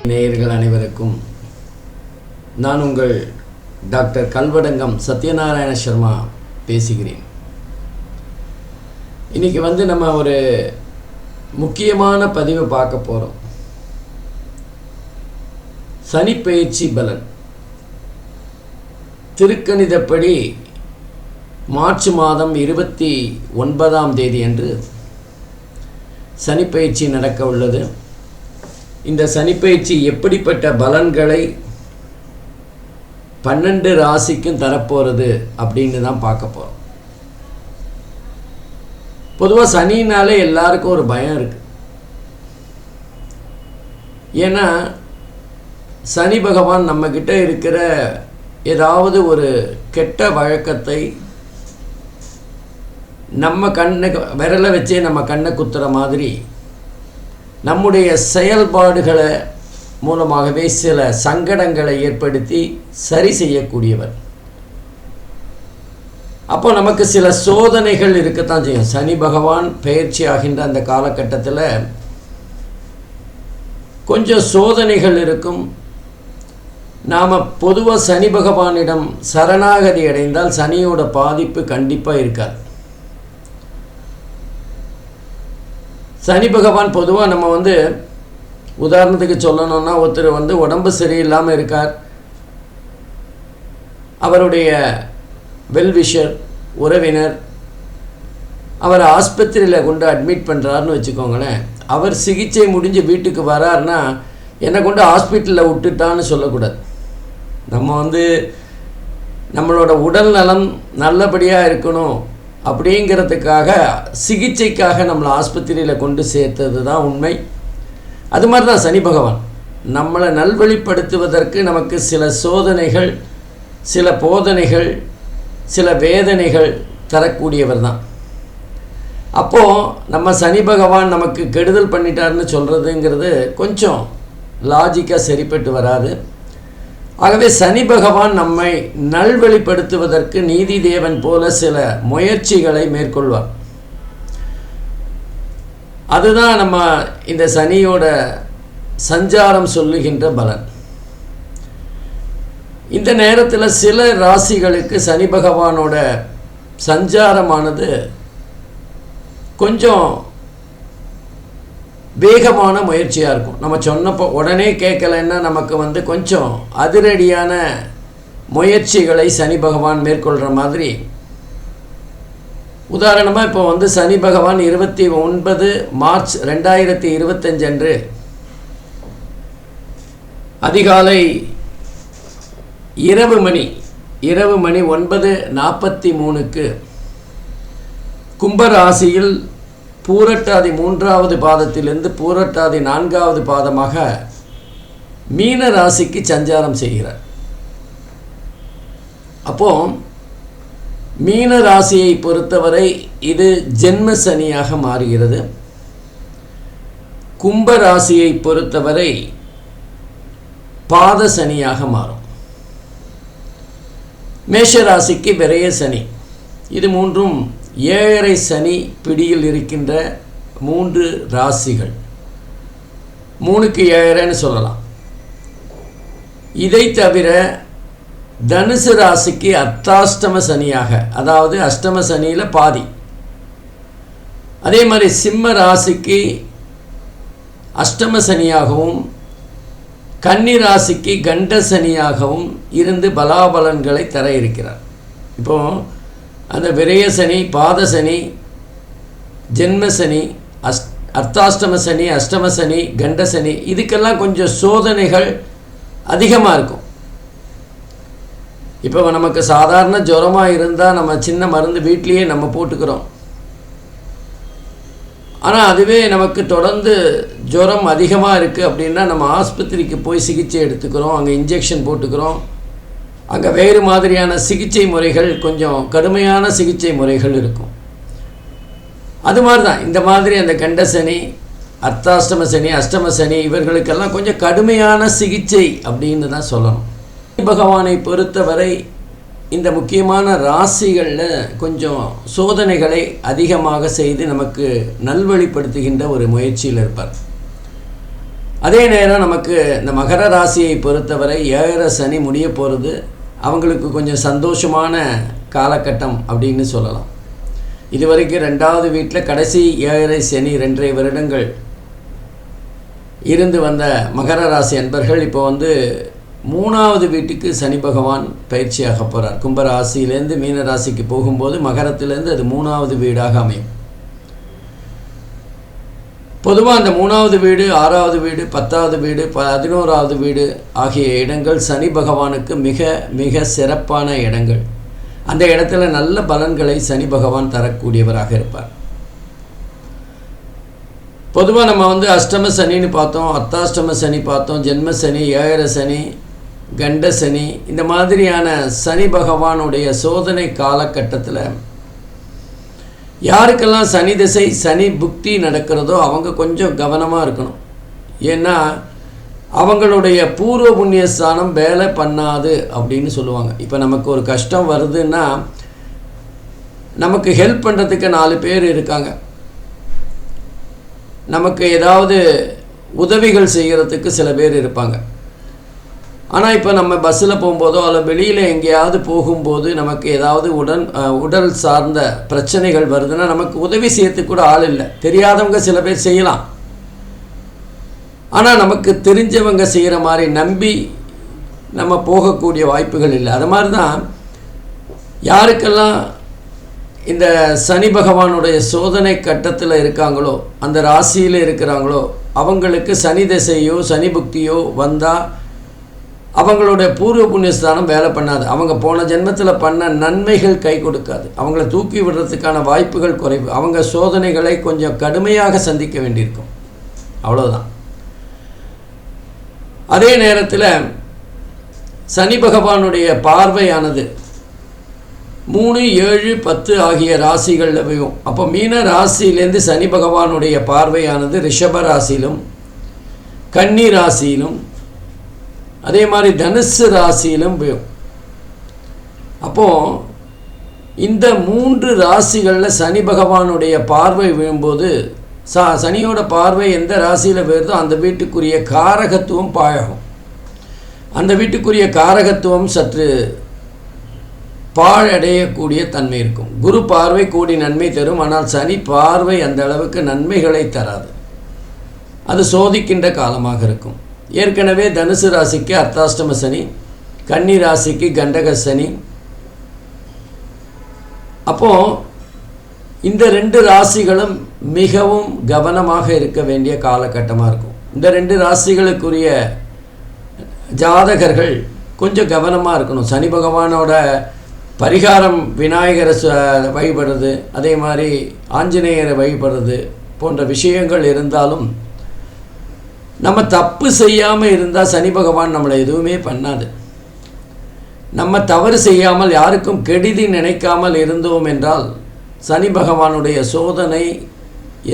நேயர்கள் அனைவருக்கும் நான் உங்கள் டாக்டர் கல்வடங்கம் சத்யநாராயண சர்மா பேசுகிறேன். இன்றைக்கி நம்ம ஒரு முக்கியமான பதிவை பார்க்க போகிறோம். சனிப்பெயர்ச்சி பலன். திருக்கணிதப்படி மார்ச் மாதம் 29ஆம் தேதி அன்று சனிப்பெயர்ச்சி நடக்க உள்ளது. இந்த சனிப்பெயர்ச்சி எப்படிப்பட்ட பலன்களை 12 ராசிக்கும் தரப்போகிறது அப்படின்னு தான் பார்க்க போகிறோம். பொதுவாக சனினாலே எல்லாருக்கும் ஒரு பயம் இருக்குது. ஏன்னா சனி பகவான் நம்மக்கிட்ட இருக்கிற ஏதாவது ஒரு கெட்ட வழக்கத்தை நம்ம விரலை வச்சே நம்ம கண்ணை குத்துற மாதிரி நம்முடைய செயல்பாடுகளை மூலமாகவே சில சங்கடங்களை ஏற்படுத்தி சரி செய்யக்கூடியவர். அப்போ நமக்கு சில சோதனைகள் இருக்கத்தான் செய்யும். சனி பகவான் பெயர்ச்சி ஆகின்ற அந்த காலகட்டத்தில் கொஞ்சம் சோதனைகள் இருக்கும். நாம் பொதுவாக சனி பகவானிடம் சரணாகதி அடைந்தால் சனியோட பாதிப்பு கண்டிப்பாக இருக்காது. சனி பகவான் பொதுவாக நம்ம உதாரணத்துக்கு சொல்லணும்னா, ஒருத்தர் உடம்பு சரியில்லாமல் இருக்கார், அவருடைய வெல்விஷர் உறவினர் அவரை ஆஸ்பத்திரியில் கொண்டு அட்மிட் பண்ணுறாருன்னு வச்சுக்கோங்களேன். அவர் சிகிச்சை முடிஞ்சு வீட்டுக்கு வராருன்னா என்னை கொண்டு ஹாஸ்பிட்டலில் விட்டுட்டான்னு சொல்லக்கூடாது. நம்ம நம்மளோட உடல் நலம் நல்லபடியாக இருக்கணும் அப்படிங்கிறதுக்காக சிகிச்சைக்காக நம்மளை ஆஸ்பத்திரியில் கொண்டு சேர்த்தது தான் உண்மை. அது மாதிரி தான் சனி பகவான் நம்மளை நல்வழிப்படுத்துவதற்கு நமக்கு சில சோதனைகள், சில போதனைகள், சில வேதனைகள் தரக்கூடியவர் தான். அப்போது நம்ம சனி பகவான் நமக்கு கெடுதல் பண்ணிட்டாருன்னு சொல்கிறதுங்கிறது கொஞ்சம் லாஜிக்காக சரிப்பட்டு வராது. ஆகவே சனி பகவான் நம்மை நல்வழிப்படுத்துவதற்கு நீதி தேவன் போல சில முயற்சிகளை மேற்கொள்வார். அதுதான் நம்ம இந்த சனியோட சஞ்சாரம் சொல்லுகின்ற பலன். இந்த நேரத்தில் சில ராசிகளுக்கு சனி பகவானோட சஞ்சாரமானது கொஞ்சம் வேகமான முயற்சியாக இருக்கும். நம்ம சொன்னப்போ உடனே கேட்கலைன்னா நமக்கு கொஞ்சம் அதிரடியான முயற்சிகளை சனி பகவான் மேற்கொள்கிற மாதிரி. உதாரணமாக இப்போ சனி பகவான் 29 மார்ச் 2025 அன்று அதிகாலை இரவு மணி 9:43 கும்பராசியில் பூரட்டாதி 3வது பாதத்திலிருந்து பூரட்டாதி 4வது பாதமாக மீன ராசிக்கு சஞ்சாரம் செய்கிறார். அப்போது மீன ராசியை பொறுத்தவரை இது ஜென்ம சனியாக மாறுகிறது. கும்ப ராசியை பொறுத்தவரை பாத சனியாக மாறும். மேஷ ராசிக்கு விரய சனி. இது மூன்றும் 7.5 சனி பிடியில் இருக்கின்ற 3 ராசிகள். 3க்கு 7.5ன்னு சொல்லலாம். இதை தவிர தனுசு ராசிக்கு அர்த்தாஷ்டம சனியாக, அதாவது அஷ்டம சனியில் பாதி. அதே மாதிரி சிம்ம ராசிக்கு அஷ்டம சனியாகவும் கன்னி ராசிக்கு கண்ட சனியாகவும் இருந்து பலாபலன்களை தர இருக்கிறார். இப்போது அந்த விரய சனி, பாத சனி, ஜென்ம சனி, அர்த்தாஷ்டம சனி, அஷ்டம சனி, கண்ட சனி, இதுக்கெல்லாம் கொஞ்சம் சோதனைகள் அதிகமாக இருக்கும். இப்போ நமக்கு சாதாரண ஜுரமாக இருந்தால் நம்ம சின்ன மருந்து வீட்லேயே நம்ம போட்டுக்கிறோம். ஆனால் அதுவே நமக்கு தொடர்ந்து ஜுரம் அதிகமாக இருக்குது அப்படின்னா நம்ம ஆஸ்பத்திரிக்கு போய் சிகிச்சை எடுத்துக்கிறோம், அங்கே இன்ஜெக்ஷன் போட்டுக்கிறோம். அங்கே வேறு மாதிரியான சிகிச்சை முறைகள், கொஞ்சம் கடுமையான சிகிச்சை முறைகள் இருக்கும். அது மாதிரி தான் இந்த மாதிரி அந்த கண்ட சனி, அர்த்தாஷ்டம சனி, அஷ்டம சனி இவர்களுக்கெல்லாம் கொஞ்சம் கடுமையான சிகிச்சை அப்படின்னு தான் சொல்லணும். பகவானை பொறுத்தவரை இந்த முக்கியமான ராசிகளில் கொஞ்சம் சோதனைகளை அதிகமாக செய்து நமக்கு நல்வழிப்படுத்துகின்ற ஒரு முயற்சியில் இருப்பார். அதே நேரம் நமக்கு இந்த மகர ராசியை பொறுத்தவரை 7 சனி முடிய போகிறது. அவங்களுக்கு கொஞ்சம் சந்தோஷமான காலகட்டம் அப்படின்னு சொல்லலாம். இதுவரைக்கும் 2வது வீட்டில் கடைசி 7 சனி 2.5 வருடங்கள் இருந்து வந்த மகர ராசி அன்பர்கள் இப்போ 3வது வீட்டுக்கு சனி பகவான் பயிற்சியாக போகிறார். கும்பராசியிலேருந்து மீன ராசிக்கு போகும்போது மகரத்திலேருந்து அது 3வது வீடாக அமையும். பொதுவாக அந்த 3வது வீடு, 6வது வீடு, 10வது வீடு, 11வது வீடு ஆகிய இடங்கள் சனி பகவானுக்கு மிக மிக சிறப்பான இடங்கள். அந்த இடத்துல நல்ல பலன்களை சனி பகவான் தரக்கூடியவராக இருப்பார். பொதுவாக நம்ம அஷ்டம சனின்னு பார்த்தோம், அர்த்தாஷ்டம சனி பார்த்தோம், ஜென்ம சனி, 7 சனி, கண்ட சனி, இந்த மாதிரியான சனி பகவானுடைய சோதனை காலகட்டத்தில் யாருக்கெல்லாம் சனி திசை சனி புக்தி நடக்கிறதோ அவங்க கொஞ்சம் கவனமாக இருக்கணும். ஏன்னா அவங்களுடைய பூர்வ புண்ணியஸ்தானம் வேலை பண்ணாது அப்படின்னு சொல்லுவாங்க. இப்போ நமக்கு ஒரு கஷ்டம் வருதுன்னா நமக்கு ஹெல்ப் பண்ணுறதுக்கு 4 பேர் இருக்காங்க. நமக்கு ஏதாவது உதவிகள் செய்கிறதுக்கு சில பேர் இருப்பாங்க. ஆனால் இப்போ நம்ம பஸ்ஸில் போகும்போதோ அல்ல வெளியில் எங்கேயாவது போகும்போது நமக்கு ஏதாவது உடல் சார்ந்த பிரச்சனைகள் வருதுன்னா நமக்கு உதவி செய்யறதுக்கு கூட ஆள் இல்லை. தெரியாதவங்க சில பேர் செய்யலாம். ஆனால் நமக்கு தெரிஞ்சவங்க செய்கிற மாதிரி நம்பி நம்ம போகக்கூடிய வாய்ப்புகள் இல்லை. அது மாதிரி தான் யாருக்கெல்லாம் இந்த சனி பகவானுடைய சோதனை கட்டத்தில் இருக்காங்களோ, அந்த ராசியில் இருக்கிறாங்களோ, அவங்களுக்கு சனி திசையோ சனி புக்தியோ வந்தால் அவங்களுடைய பூர்வ புண்ணியஸ்தானம் வேலை பண்ணாது. அவங்க போன ஜென்மத்தில் பண்ண நன்மைகள் கை கொடுக்காது. அவங்கள தூக்கி விடுறதுக்கான வாய்ப்புகள் குறைவு. அவங்க சோதனைகளை கொஞ்சம் கடுமையாக சந்திக்க வேண்டியிருக்கும். அவ்வளோதான். அதே நேரத்தில் சனி பகவானுடைய பார்வையானது 3, 7, 10 ஆகிய ராசிகளில் விழும். அப்போ மீன ராசியிலேருந்து சனி பகவானுடைய பார்வையானது ரிஷப ராசியிலும், கன்னி ராசியிலும், அதே மாதிரி தனுசு ராசியிலும் விழும். அப்போது இந்த 3 ராசிகளில் சனி பகவானுடைய பார்வை விழும்போது சனியோட பார்வை எந்த ராசியில் விழுதோ அந்த வீட்டுக்குரிய காரகத்துவம் பாழகும். அந்த வீட்டுக்குரிய காரகத்துவம் சற்று பாழடையக்கூடிய தன்மை இருக்கும். குரு பார்வை கோடி நன்மை தரும். ஆனால் சனி பார்வை அந்த அளவுக்கு நன்மைகளை தராது. அது சோதிக்கின்ற காலமாக இருக்கும். ஏற்கனவே தனுசு ராசிக்கு அர்த்தாஷ்டம சனி, கன்னி ராசிக்கு கண்டக சனி. அப்போது இந்த 2 ராசிகளும் மிகவும் கவனமாக இருக்க வேண்டிய காலகட்டமாக இருக்கும். இந்த 2 ராசிகளுக்குரிய ஜாதகர்கள் கொஞ்சம் கவனமாக இருக்கணும். சனி பகவானோட பரிகாரம் விநாயகரை வழிபடுறது, அதே மாதிரி ஆஞ்சநேயரை வழிபடுறது போன்ற விஷயங்கள் இருந்தாலும் நம்ம தப்பு செய்யாமல் இருந்தால் சனி பகவான் நம்மளை எதுவுமே பண்ணாது. நம்ம தவறு செய்யாமல் யாருக்கும் கெடுதி நினைக்காமல் இருந்தோம் என்றால் சனி பகவானுடைய சோதனை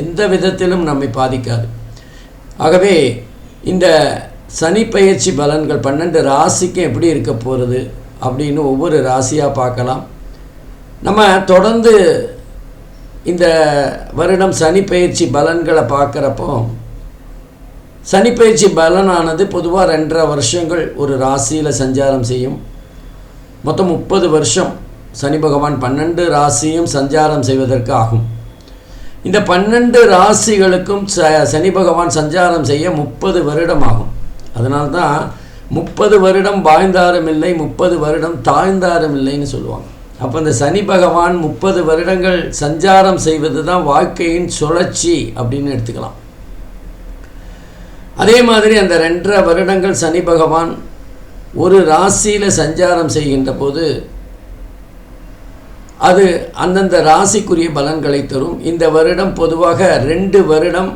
எந்த விதத்திலும் நம்மை பாதிக்காது. ஆகவே இந்த சனி பயிற்சி பலன்கள் 12 ராசிக்கும் எப்படி இருக்க போகிறது அப்படின்னு ஒவ்வொரு ராசியாக பார்க்கலாம். நம்ம தொடர்ந்து இந்த வருடம் சனி பயிற்சி பலன்களை பார்க்குறப்போ சனி பயிற்சி பலனானது பொதுவாக 2.5 வருஷங்கள் ஒரு ராசியில் சஞ்சாரம் செய்யும். மொத்தம் 30 வருஷம் சனி பகவான் 12 ராசியும் சஞ்சாரம் செய்வதற்கு ஆகும். இந்த 12 ராசிகளுக்கும் சனி பகவான் சஞ்சாரம் செய்ய 30 வருடம் ஆகும். அதனால்தான் 30 வருடம் வாழ்ந்தாரும் இல்லை, 30 வருடம் தாழ்ந்தாரும் இல்லைன்னு சொல்லுவாங்க. அப்போ இந்த சனி பகவான் 30 வருடங்கள் சஞ்சாரம் செய்வது தான் வாழ்க்கையின் சுழற்சி அப்படின்னு எடுத்துக்கலாம். அதே மாதிரி அந்த 2.5 வருடங்கள் சனி பகவான் ஒரு ராசியில் சஞ்சாரம் செய்கின்ற போது அது அந்தந்த ராசிக்குரிய பலன்களை தரும். இந்த வருடம் பொதுவாக 2 வருடம்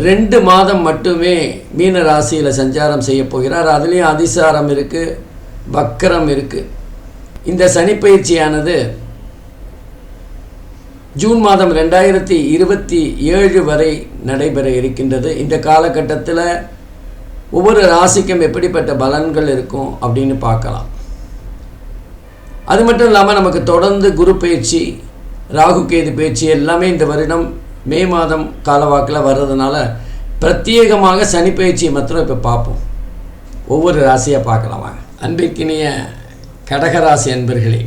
2 மாதம் மட்டுமே மீன ராசியில் சஞ்சாரம் செய்ய போகிறார். அதுலேயும் அதிசாரம் இருக்குது, வக்கரம் இருக்குது. இந்த சனி பயிற்சியானது ஜூன் மாதம் 2027 வரை நடைபெற இருக்கின்றது. இந்த காலகட்டத்தில் ஒவ்வொரு ராசிக்கும் எப்படிப்பட்ட பலன்கள் இருக்கும் அப்படின்னு பார்க்கலாம். அது மட்டும் இல்லாமல் நமக்கு தொடர்ந்து குரு பயிற்சி, ராகு கேது பயிற்சி எல்லாமே இந்த வருடம் மே மாதம் காலவாக்கில் வர்றதுனால பிரத்யேகமாக சனி பயிற்சியை மாத்திரம் இப்போ பார்ப்போம். ஒவ்வொரு ராசியாக பார்க்கலாம் வாங்க. அன்பிற்கினிய கடகராசி அன்பர்களே,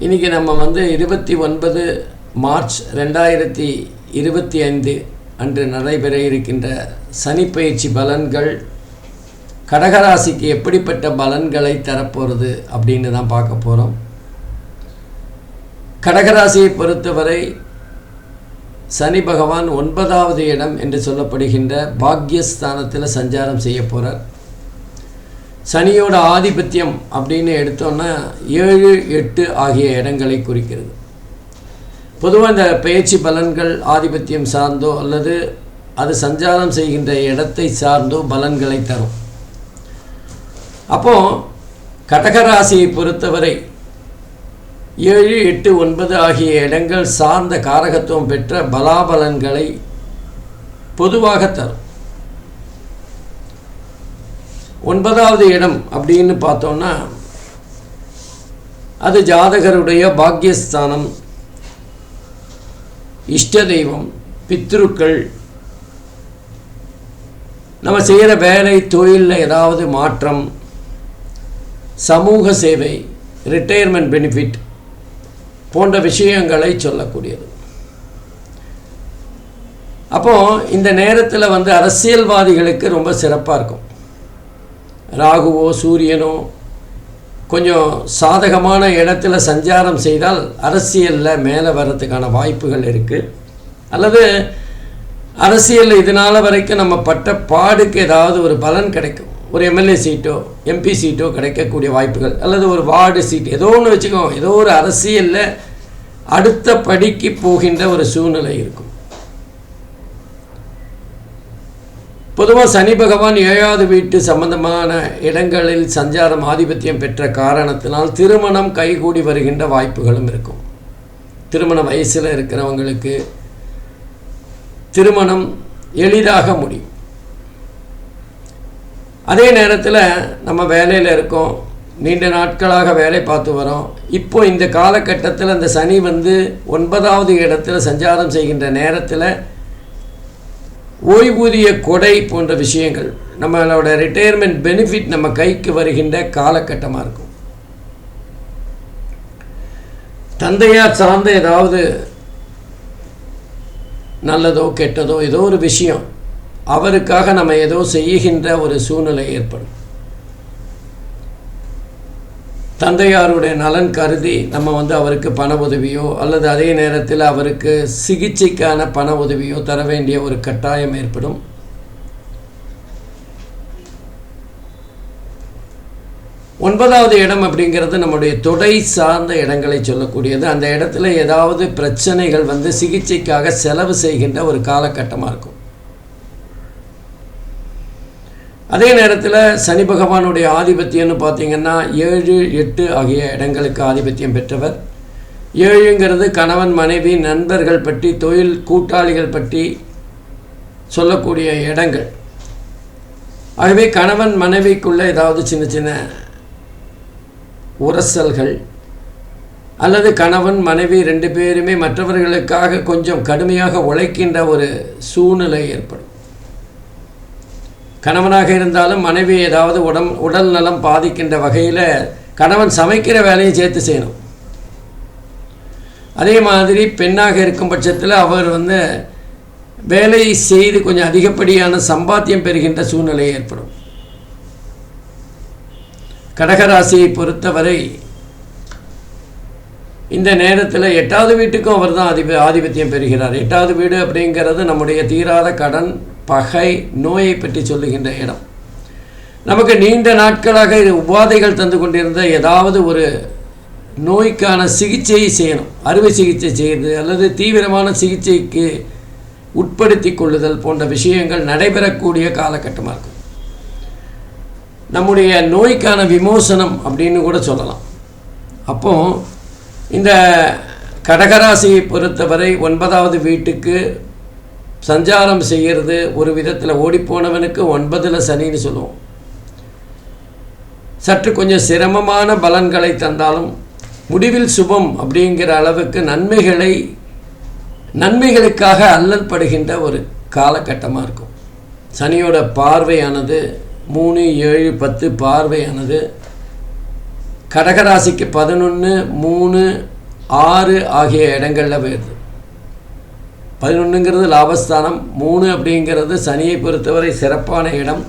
இன்றைக்கி நம்ம 29 மார்ச் 2025 அன்று நடைபெற இருக்கின்ற சனி பயிற்சி பலன்கள் கடகராசிக்கு எப்படிப்பட்ட பலன்களை தரப்போகிறது அப்படின்னு தான் பார்க்க போகிறோம். கடகராசியை பொறுத்தவரை சனி பகவான் 9வது இடம் என்று சொல்லப்படுகின்ற பாக்யஸ்தானத்தில் சஞ்சாரம் செய்ய போகிறார். சனியோட ஆதிபத்தியம் அப்படின்னு எடுத்தோன்னா 7, 8 ஆகிய இடங்களை குறிக்கிறது. பொதுவாக இந்த பயிற்சி பலன்கள் ஆதிபத்தியம் சார்ந்தோ அல்லது அது சஞ்சாரம் செய்கின்ற இடத்தை சார்ந்தோ பலன்களை தரும். அப்போது கடகராசியை பொறுத்தவரை 7, 8, 9 ஆகிய இடங்கள் சார்ந்த காரகத்துவம் பெற்ற பலாபலன்களை பொதுவாக தரும். 9வது இடம் அப்படின்னு பார்த்தோன்னா அது ஜாதகருடைய பாக்யஸ்தானம், இஷ்ட தெய்வம், பித்ருக்கள், நம்ம செய்கிற வேலை தொழிலில் ஏதாவது மாற்றம், சமூக சேவை, ரிட்டையர்மெண்ட் பெனிஃபிட் போன்ற விஷயங்களை சொல்லக்கூடியது. அப்போது இந்த நேரத்தில் அரசியல்வாதிகளுக்கு ரொம்ப சிறப்பாக இருக்கும். ராகுவோ சூரியனோ கொஞ்சம் சாதகமான இடத்துல சஞ்சாரம் செய்தால் அரசியலில் மேலே வர்றதுக்கான வாய்ப்புகள் இருக்குது. அல்லது அரசியலில் இதனால் வரைக்கும் நம்ம பட்ட பாடுக்கு ஏதாவது ஒரு பலன் கிடைக்கும். ஒரு எம்எல்ஏ சீட்டோ எம்பி சீட்டோ கிடைக்கக்கூடிய வாய்ப்புகள், அல்லது ஒரு வார்டு சீட் ஏதோ ஒன்று வச்சுக்கோங்க, ஏதோ ஒரு அரசியலில் அடுத்த படிக்கு போகின்ற ஒரு சூழ்நிலை இருக்கும். பொதுவாக சனி பகவான் 7வது வீட்டு சம்பந்தமான இடங்களில் சஞ்சாரம் ஆதிபத்தியம் பெற்ற காரணத்தினால் திருமணம் கைகூடி வருகின்ற வாய்ப்புகளும் இருக்கும். திருமண வயசில் இருக்கிறவங்களுக்கு திருமணம் எளிதாக முடியும். அதே நேரத்தில் நம்ம வேலையில் இருக்கோம், நீண்ட நாட்களாக வேலை பார்த்து வரோம். இப்போ இந்த காலகட்டத்தில் அந்த சனி 9வது இடத்துல சஞ்சாரம் செய்கின்ற நேரத்தில் ஓய்வூதிய கொடை போன்ற விஷயங்கள், நம்மளோட ரிட்டையர்மெண்ட் பெனிஃபிட் நம்ம கைக்கு வருகின்ற காலகட்டமாக இருக்கும். தந்தையார் சார்ந்த ஏதாவது நல்லதோ கெட்டதோ ஏதோ ஒரு விஷயம் அவருக்காக நம்ம ஏதோ செய்கின்ற ஒரு சூழ்நிலை ஏற்படும். தந்தையாருடைய நலன் கருதி நம்ம அவருக்கு பண உதவியோ அல்லது அதே நேரத்தில் அவருக்கு சிகிச்சைக்கான பண உதவியோ தர வேண்டிய ஒரு கட்டாயம் ஏற்படும். ஒன்பதாவது இடம் அப்படிங்கிறது நம்முடைய தொடை சார்ந்த இடங்களை சொல்லக்கூடியது. அந்த இடத்துல ஏதாவது பிரச்சனைகள் சிகிச்சைக்காக செலவு செய்கின்ற ஒரு காலகட்டமாக இருக்கும். அதே நேரத்தில் சனி பகவானுடைய ஆதிபத்தியம்னு பார்த்திங்கன்னா 7, 8 ஆகிய இடங்களுக்கு ஆதிபத்தியம் பெற்றவர். 7ங்கிறது கணவன் மனைவி நண்பர்கள் பற்றி தொழில் கூட்டாளிகள் பற்றி சொல்லக்கூடிய இடங்கள். ஆகவே கணவன் மனைவிக்குள்ளே ஏதாவது சின்ன சின்ன உரசல்கள் அல்லது கணவன் மனைவி 2 பேருமே மற்றவர்களுக்காக கொஞ்சம் கடுமையாக உழைக்கின்ற ஒரு சூழ்நிலை ஏற்படும். கணவனாக இருந்தாலும் மனைவி ஏதாவது உடல் நலம் பாதிக்கின்ற வகையில் கணவன் சமைக்கிற வேலையை சேர்த்து செய்யணும். அதே மாதிரி பெண்ணாக இருக்கும் பட்சத்தில் அவர் வேலை செய்து கொஞ்சம் அதிகப்படியான சம்பாத்தியம் பெறுகின்ற சூழ்நிலை ஏற்படும். கடகராசியை பொறுத்தவரை இந்த நேரத்தில் 8வது வீட்டுக்கும் அவர் தான் ஆதிபத்தியம் பெறுகிறார். 8வது வீடு அப்படிங்கிறது நம்முடைய தீராத கடன், பகை, நோயை பற்றி சொல்லுகின்ற இடம். நமக்கு நீண்ட நாட்களாக உபாதைகள் தந்து கொண்டிருந்த ஏதாவது ஒரு நோய்க்கான சிகிச்சையை செய்யணும், அறுவை சிகிச்சை செய்து அல்லது தீவிரமான சிகிச்சைக்கு உட்படுத்தி கொள்ளுதல் போன்ற விஷயங்கள் நடைபெறக்கூடிய காலகட்டமாக இருக்கும். நம்முடைய நோய்க்கான விமோசனம் அப்படின்னு கூட சொல்லலாம். அப்போது இந்த கடகராசியை பொறுத்தவரை 9வது வீட்டுக்கு சஞ்சாரம் செய்கிறது ஒரு விதத்தில் ஓடிப்போனவனுக்கு 9ல் சனின்னு சொல்லுவோம். சற்று கொஞ்சம் சிரமமான பலன்களை தந்தாலும் முடிவில் சுபம் அப்படிங்கிற அளவுக்கு நன்மைகளுக்காக அல்லல் படுகின்ற ஒரு காலகட்டமாக இருக்கும். சனியோட பார்வையானது 3, 7, 10 பார்வையானது கடகராசிக்கு 11, 3, 6 ஆகிய இடங்களில் வருது. 11ங்கிறது லாபஸ்தானம், 3 அப்படிங்கிறது சனியை பொறுத்தவரை சிறப்பான இடம்,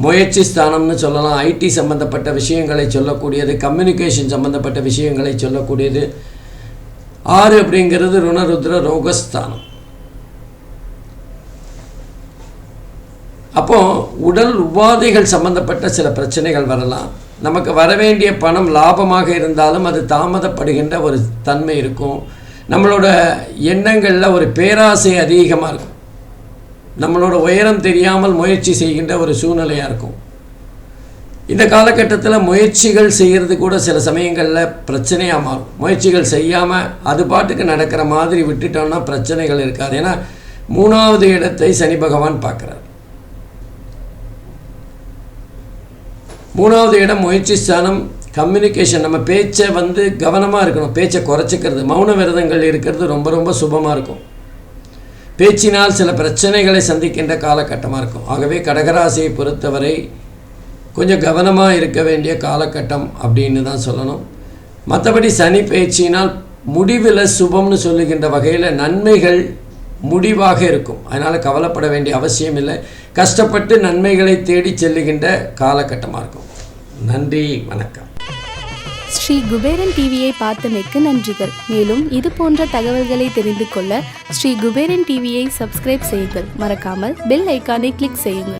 முயற்சி ஸ்தானம்னு சொல்லலாம். ஐடி சம்பந்தப்பட்ட விஷயங்களை சொல்லக்கூடியது, கம்யூனிகேஷன் சம்பந்தப்பட்ட விஷயங்களை சொல்லக்கூடியது. 6 அப்படிங்கிறது ருணருத்ர ரோகஸ்தானம். அப்போது உடல் உபாதைகள் சம்பந்தப்பட்ட சில பிரச்சனைகள் வரலாம். நமக்கு வரவேண்டிய பணம் லாபமாக இருந்தாலும் அது தாமதப்படுகின்ற ஒரு தன்மை இருக்கும். நம்மளோட எண்ணங்களில் ஒரு பேராசை அதிகமாக இருக்கும். நம்மளோட உயரம் தெரியாமல் முயற்சி செய்கின்ற ஒரு சூழ்நிலையாக இருக்கும். இந்த காலகட்டத்தில் முயற்சிகள் செய்கிறது கூட சில சமயங்களில் பிரச்சனையாக மாறும். முயற்சிகள் செய்யாமல் அது பாட்டுக்கு நடக்கிற மாதிரி விட்டுட்டோம்னா பிரச்சனைகள் இருக்காது. ஏன்னா 3வது இடத்தை சனி பகவான் பார்க்குறார். 3வது இடம் முயற்சி ஸ்தானம், கம்யூனிகேஷன். நம்ம பேச்சை கவனமாக இருக்கணும், பேச்சை குறைச்சிக்கிறது, மௌன விரதங்கள் இருக்கிறது ரொம்ப ரொம்ப சுபமாக இருக்கும். பேச்சினால் சில பிரச்சனைகளை சந்திக்கின்ற காலகட்டமாக இருக்கும். ஆகவே கடகராசியை பொறுத்தவரை கொஞ்சம் கவனமாக இருக்க வேண்டிய காலகட்டம் அப்படின்னு தான் சொல்லணும். மற்றபடி சனி பேச்சினால் முடிவில் சுபம்னு சொல்லுகின்ற வகையில் நன்மைகள் முடிவாக இருக்கும். அதனால் கவலைப்பட வேண்டிய அவசியம் இல்லை. கஷ்டப்பட்டு நன்மைகளை தேடி செல்லுகின்ற காலகட்டமாக இருக்கும். நன்றி, வணக்கம். ஸ்ரீ குபேரன் டிவியை பார்த்தமைக்கு நன்றிகள். மேலும் இது போன்ற தகவல்களை தெரிந்து கொள்ள ஸ்ரீ குபேரன் டிவியை சப்ஸ்கிரைப் செய்யுங்கள். மறக்காமல் பெல் ஐக்கானை கிளிக் செய்யுங்கள்.